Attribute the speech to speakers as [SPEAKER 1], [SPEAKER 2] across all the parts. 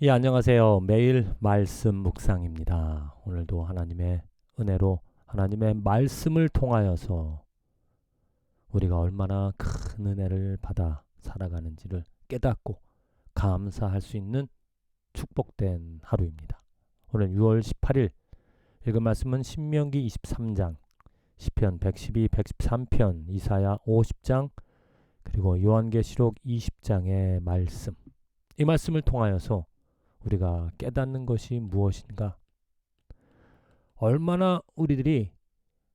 [SPEAKER 1] 예, 안녕하세요. 매일 말씀 묵상입니다. 오늘도 하나님의 은혜로 하나님의 말씀을 통하여서 우리가 얼마나 큰 은혜를 받아 살아가는지를 깨닫고 감사할 수 있는 축복된 하루입니다. 오늘 6월 18일 읽은 말씀은 신명기 23장, 시편 112, 113편, 이사야 50장, 그리고 요한계시록 20장의 말씀. 이 말씀을 통하여서 우리가 깨닫는 것이 무엇인가? 얼마나 우리들이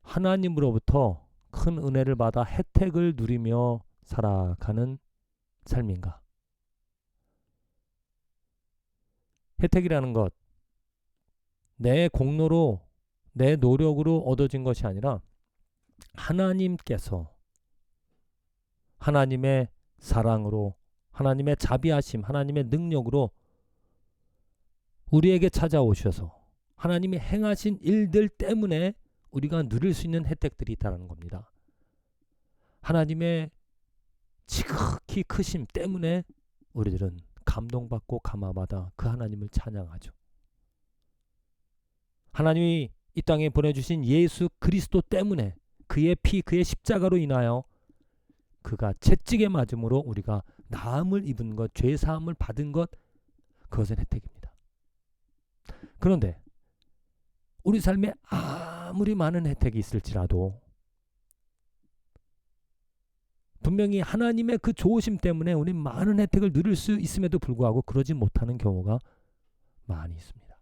[SPEAKER 1] 하나님으로부터 큰 은혜를 받아 혜택을 누리며 살아가는 삶인가? 혜택이라는 것, 내 공로로, 내 노력으로 얻어진 것이 아니라 하나님께서 하나님의 사랑으로, 하나님의 자비하심, 하나님의 능력으로 우리에게 찾아오셔서 하나님이 행하신 일들 때문에 우리가 누릴 수 있는 혜택들이 있다는 겁니다. 하나님의 지극히 크심 때문에 우리들은 감동받고 감화받아 그 하나님을 찬양하죠. 하나님이 이 땅에 보내주신 예수 그리스도 때문에 그의 피, 그의 십자가로 인하여 그가 채찍에 맞음으로 우리가 나음을 입은 것, 죄사함을 받은 것, 그것은 혜택입니다. 그런데 우리 삶에 아무리 많은 혜택이 있을지라도 분명히 하나님의 그 좋으심 때문에 우리 많은 혜택을 누릴 수 있음에도 불구하고 그러지 못하는 경우가 많이 있습니다.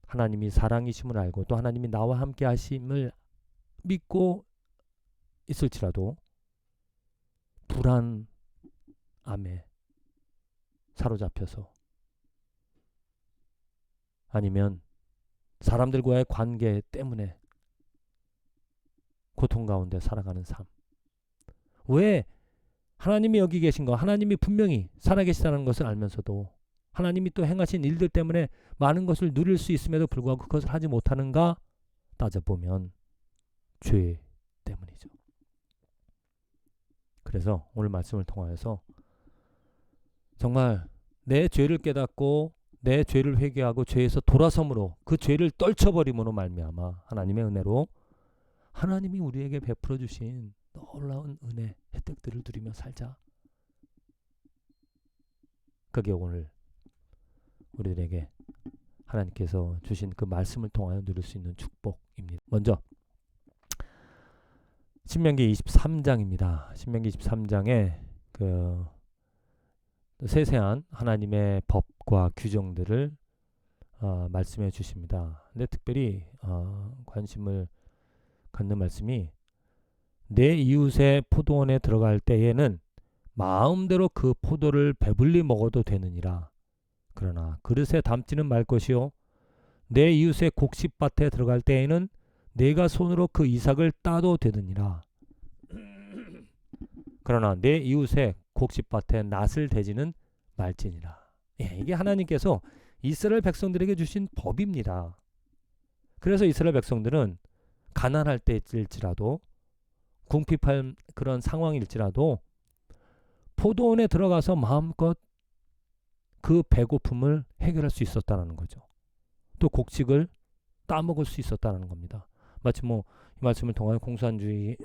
[SPEAKER 1] 하나님이 사랑이심을 알고 또 하나님이 나와 함께 하심을 믿고 있을지라도 불안함에 사로잡혀서 아니면 사람들과의 관계 때문에 고통 가운데 살아가는 삶. 왜 하나님이 여기 계신 거, 하나님이 분명히 살아계시다는 것을 알면서도 하나님이 또 행하신 일들 때문에 많은 것을 누릴 수 있음에도 불구하고 그것을 하지 못하는가 따져보면 죄 때문이죠. 그래서 오늘 말씀을 통하여서 정말 내 죄를 깨닫고 내 죄를 회개하고 죄에서 돌아섬으로 그 죄를 떨쳐버림으로 말미암아 하나님의 은혜로 하나님이 우리에게 베풀어 주신 놀라운 은혜, 혜택들을 누리며 살자. 그게 오늘 우리들에게 하나님께서 주신 그 말씀을 통하여 누릴 수 있는 축복입니다. 먼저 신명기 23장입니다. 신명기 23장에 그 세세한 하나님의 법과 규정들을 말씀해 주십니다. 근데 특별히 관심을 갖는 말씀이 내 이웃의 포도원에 들어갈 때에는 마음대로 그 포도를 배불리 먹어도 되느니라. 그러나 그릇에 담지는 말 것이요 내 이웃의 곡식밭에 들어갈 때에는 내가 손으로 그 이삭을 따도 되느니라. 그러나 내 이웃의 곡식밭에 낫을 대지는 말지니라. 이게 하나님께서 이스라엘 백성들에게 주신 법입니다. 그래서 이스라엘 백성들은 가난할 때일지라도 궁핍한 그런 상황일지라도 포도원에 들어가서 마음껏 그 배고픔을 해결할 수 있었다는 거죠. 또 곡식을 따먹을 수 있었다는 겁니다. 마치 이 말씀을 통하여 공산주의,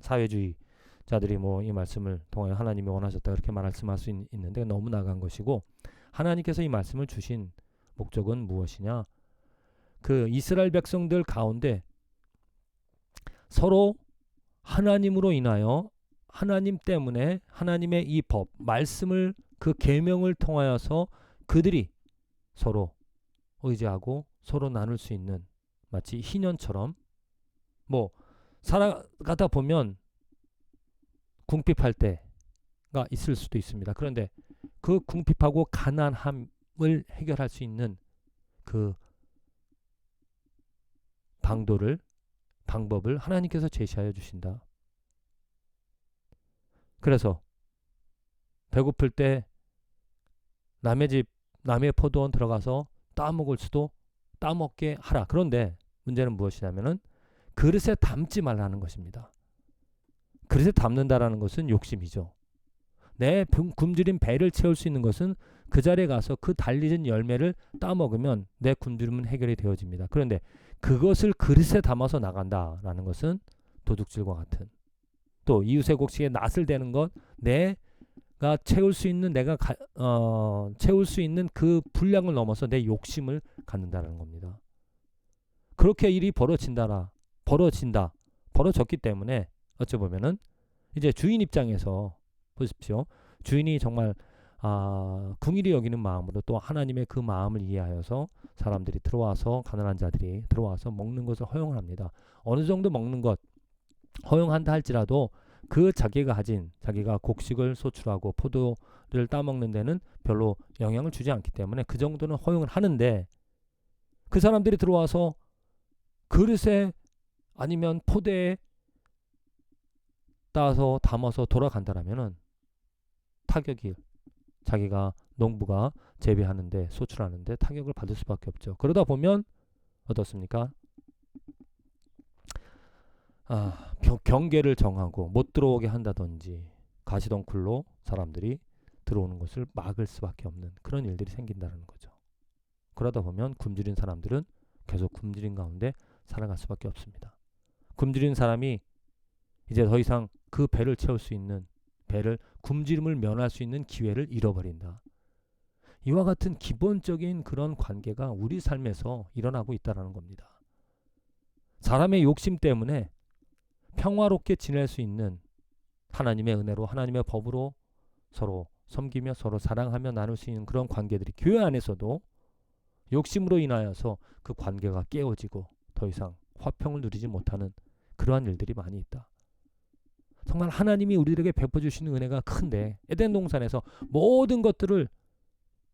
[SPEAKER 1] 사회주의자들이 이 말씀을 통하여 하나님이 원하셨다 그렇게 말씀할 수 있는데 너무 나간 것이고 하나님께서 이 말씀을 주신 목적은 무엇이냐? 그 이스라엘 백성들 가운데 서로 하나님으로 인하여 하나님 때문에 하나님의 이 법, 말씀을 그 계명을 통하여서 그들이 서로 의지하고 서로 나눌 수 있는 마치 희년처럼 살아가다 보면 궁핍할 때가 있을 수도 있습니다. 그런데 그 궁핍하고 가난함을 해결할 수 있는 그 방법을 하나님께서 제시하여 주신다. 그래서 배고플 때 남의 집, 남의 포도원 들어가서 따먹을 수도 따먹게 하라. 그런데 문제는 무엇이냐면은 그릇에 담지 말라는 것입니다. 그릇에 담는다라는 것은 욕심이죠. 내 굶주린 배를 채울 수 있는 것은 그 자리에 가서 그 달리진 열매를 따먹으면 내 굶주림은 해결이 되어집니다. 그런데 그것을 그릇에 담아서 나간다라는 것은 도둑질과 같은, 또 이웃의 곡식에 낫을 대는 것, 내가 채울 수 있는 채울 수 있는 그 분량을 넘어서 내 욕심을 갖는다는 겁니다. 그렇게 일이 벌어졌기 때문에 어찌 보면은 이제 주인 입장에서 보십시오. 주인이 정말 긍휼히 여기는 마음으로 또 하나님의 그 마음을 이해하여서 사람들이 들어와서, 가난한 자들이 들어와서 먹는 것을 허용을 합니다. 어느 정도 먹는 것 허용한다 할지라도 그 자기가 곡식을 소출하고 포도를 따먹는 데는 별로 영향을 주지 않기 때문에 그 정도는 허용을 하는데, 그 사람들이 들어와서 그릇에 아니면 포대에 따서 담아서 돌아간다라면은 타격이, 자기가 농부가 재배하는데, 소출하는데 타격을 받을 수밖에 없죠. 그러다 보면 어떻습니까? 경계를 정하고 못 들어오게 한다든지 가시덩굴로 사람들이 들어오는 것을 막을 수밖에 없는 그런 일들이 생긴다는 거죠. 그러다 보면 굶주린 사람들은 계속 굶주린 가운데 살아갈 수밖에 없습니다. 굶주린 사람이 이제 더 이상 그 배를 채울 수 있는, 굶주림을 면할 수 있는 기회를 잃어버린다. 이와 같은 기본적인 그런 관계가 우리 삶에서 일어나고 있다는 겁니다. 사람의 욕심 때문에 평화롭게 지낼 수 있는, 하나님의 은혜로, 하나님의 법으로 서로 섬기며 서로 사랑하며 나눌 수 있는 그런 관계들이 교회 안에서도 욕심으로 인하여서 그 관계가 깨어지고 더 이상 화평을 누리지 못하는 그러한 일들이 많이 있다. 정말 하나님이 우리들에게 베풀어주시는 은혜가 큰데, 에덴 동산에서 모든 것들을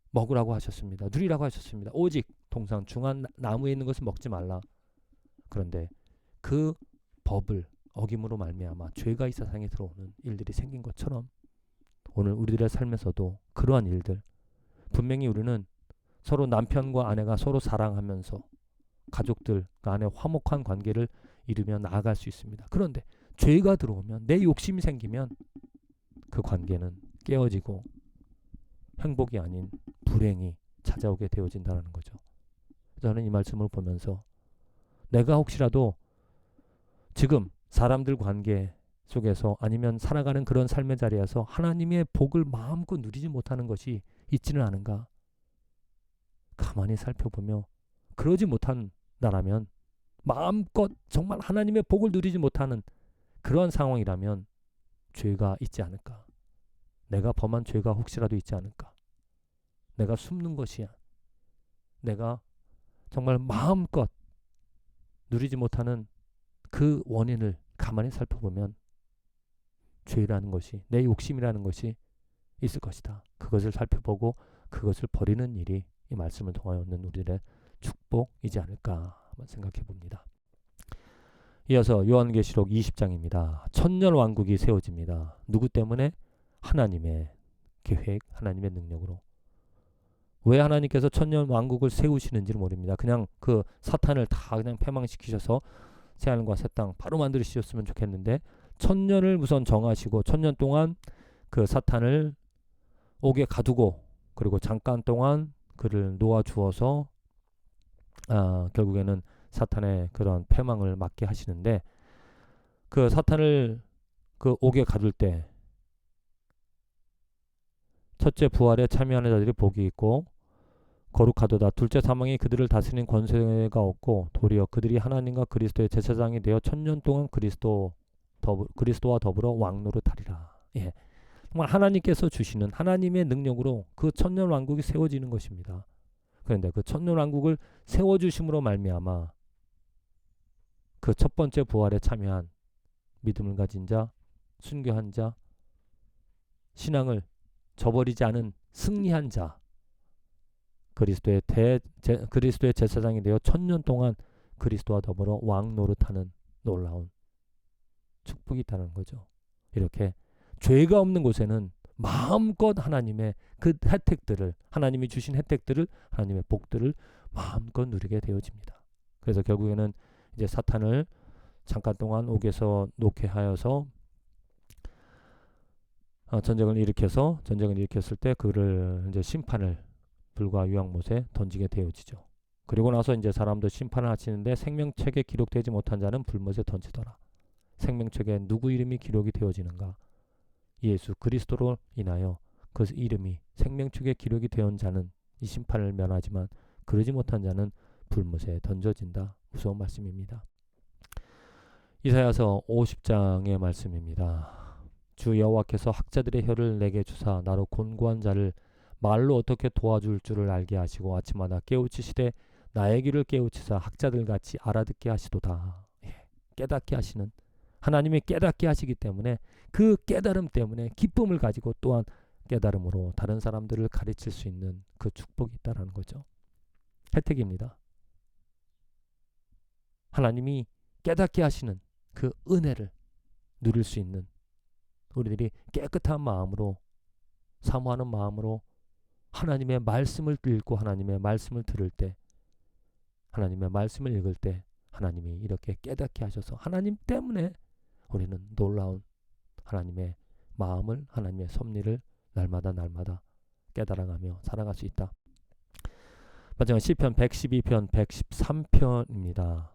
[SPEAKER 1] 먹으라고 하셨습니다. 누리라고 하셨습니다. 오직 동산 중앙 나무에 있는 것을 먹지 말라. 그런데 그 법을 어김으로 말미암아 죄가 이 세상에 들어오는 일들이 생긴 것처럼 오늘 우리들의 삶에서도 그러한 일들, 분명히 우리는 서로 남편과 아내가 서로 사랑하면서 가족들 간에 화목한 관계를 이루며 나아갈 수 있습니다. 그런데 죄가 들어오면, 내 욕심이 생기면 그 관계는 깨어지고 행복이 아닌 불행이 찾아오게 되어진다는 거죠. 저는 이 말씀을 보면서 내가 혹시라도 지금 사람들 관계 속에서 아니면 살아가는 그런 삶의 자리에서 하나님의 복을 마음껏 누리지 못하는 것이 있지는 않은가 가만히 살펴보며, 그러지 못한다라면, 마음껏 정말 하나님의 복을 누리지 못하는 그런 상황이라면 죄가 있지 않을까? 내가 범한 죄가 혹시라도 있지 않을까? 내가 숨는 것이야. 내가 정말 마음껏 누리지 못하는 그 원인을 가만히 살펴보면 죄라는 것이, 내 욕심이라는 것이 있을 것이다. 그것을 살펴보고 그것을 버리는 일이 이 말씀을 통하여 얻는 우리들의 축복이지 않을까 한번 생각해 봅니다. 이어서 요한계시록 20장입니다. 천년왕국이 세워집니다. 누구 때문에? 하나님의 계획, 하나님의 능력으로. 왜 하나님께서 천년왕국을 세우시는지를 모릅니다. 그냥 그 사탄을 다 그냥 패망시키셔서 새하늘과 새 땅 바로 만들으셨으면 좋겠는데, 천년을 우선 정하시고 천년 동안 그 사탄을 옥에 가두고, 그리고 잠깐 동안 그를 놓아주어서 결국에는 사탄의 그런 패망을 막게 하시는데, 그 사탄을 그 옥에 가둘 때 첫째 부활에 참여하는 자들이 복이 있고 거룩하도다. 둘째 사망이 그들을 다스리는 권세가 없고 도리어 그들이 하나님과 그리스도의 제사장이 되어 천년 동안 그리스도와 더불어 왕노릇하리라. 예. 정말 하나님께서 주시는 하나님의 능력으로 그 천년 왕국이 세워지는 것입니다. 그런데 그 천년 왕국을 세워주심으로 말미암아 그 첫 번째 부활에 참여한 믿음을 가진 자, 순교한 자, 신앙을 저버리지 않은 승리한 자, 그리스도의 제사장이 되어 천년 동안 그리스도와 더불어 왕 노릇하는 놀라운 축복이 있다는 거죠. 이렇게 죄가 없는 곳에는 마음껏 하나님의 그 혜택들을, 하나님이 주신 혜택들을, 하나님의 복들을 마음껏 누리게 되어집니다. 그래서 결국에는 이제 사탄을 잠깐 동안 옥에서 놓게 하여서 전쟁을 일으켰을 때 그를 이제 심판을 불과 유황못에 던지게 되어지죠. 그리고 나서 이제 사람들 심판을 하시는데 생명책에 기록되지 못한 자는 불못에 던지더라. 생명책에 누구 이름이 기록이 되어지는가? 예수 그리스도로 인하여 그 이름이 생명책에 기록이 되온 자는 이 심판을 면하지만 그러지 못한 자는 불못에 던져진다. 무서운 말씀입니다. 이사야서 50장의 말씀입니다. 주 여호와께서 학자들의 혀를 내게 주사 나로 곤고한 자를 말로 어떻게 도와줄 줄을 알게 하시고 아침마다 깨우치시되 나의 귀를 깨우치사 학자들같이 알아듣게 하시도다. 깨닫게 하시는 하나님이 깨닫게 하시기 때문에 그 깨달음 때문에 기쁨을 가지고 또한 깨달음으로 다른 사람들을 가르칠 수 있는 그 축복이 있다라는 거죠. 혜택입니다. 하나님이 깨닫게 하시는 그 은혜를 누릴 수 있는 우리들이 깨끗한 마음으로 사모하는 마음으로 하나님의 말씀을 읽고 하나님의 말씀을 들을 때 하나님의 말씀을 읽을 때 하나님이 이렇게 깨닫게 하셔서 하나님 때문에 우리는 놀라운 하나님의 마음을 하나님의 섭리를 날마다 깨달아가며 살아갈 수 있다. 마지막 시편 112편 113편입니다.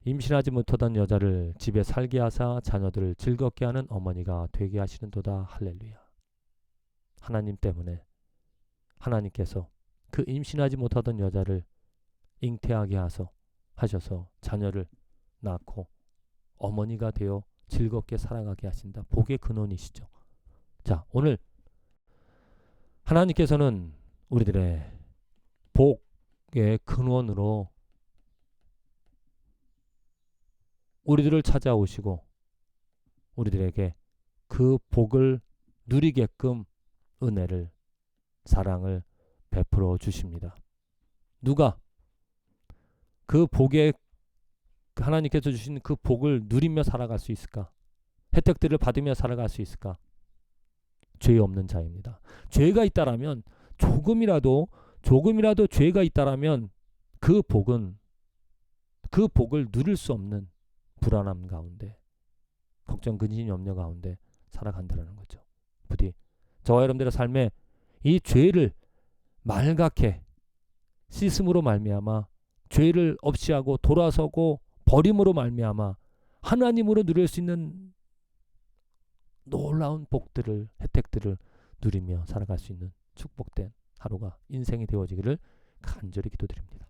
[SPEAKER 1] 임신하지 못하던 여자를 집에 살게 하사 자녀들을 즐겁게 하는 어머니가 되게 하시는도다. 할렐루야. 하나님 때문에 하나님께서 그 임신하지 못하던 여자를 잉태하게 하셔서 자녀를 낳고 어머니가 되어 즐겁게 살아가게 하신다. 복의 근원이시죠. 자, 오늘 하나님께서는 우리들의 복의 근원으로 우리들을 찾아오시고 우리들에게 그 복을 누리게끔 은혜를 사랑을 베풀어 주십니다. 누가 그 복에 하나님께서 주신 그 복을 누리며 살아갈 수 있을까? 혜택들을 받으며 살아갈 수 있을까? 죄 없는 자입니다. 죄가 있다라면 조금이라도 죄가 있다라면 그 복을 누릴 수 없는 불안함 가운데 걱정 근심 염려 가운데 살아간다는 거죠. 부디 저와 여러분들의 삶에 이 죄를 말갛게 씻음으로 말미암아 죄를 없이 하고 돌아서고 버림으로 말미암아 하나님으로 누릴 수 있는 놀라운 복들을 혜택들을 누리며 살아갈 수 있는 축복된 하루가 인생이 되어지기를 간절히 기도드립니다.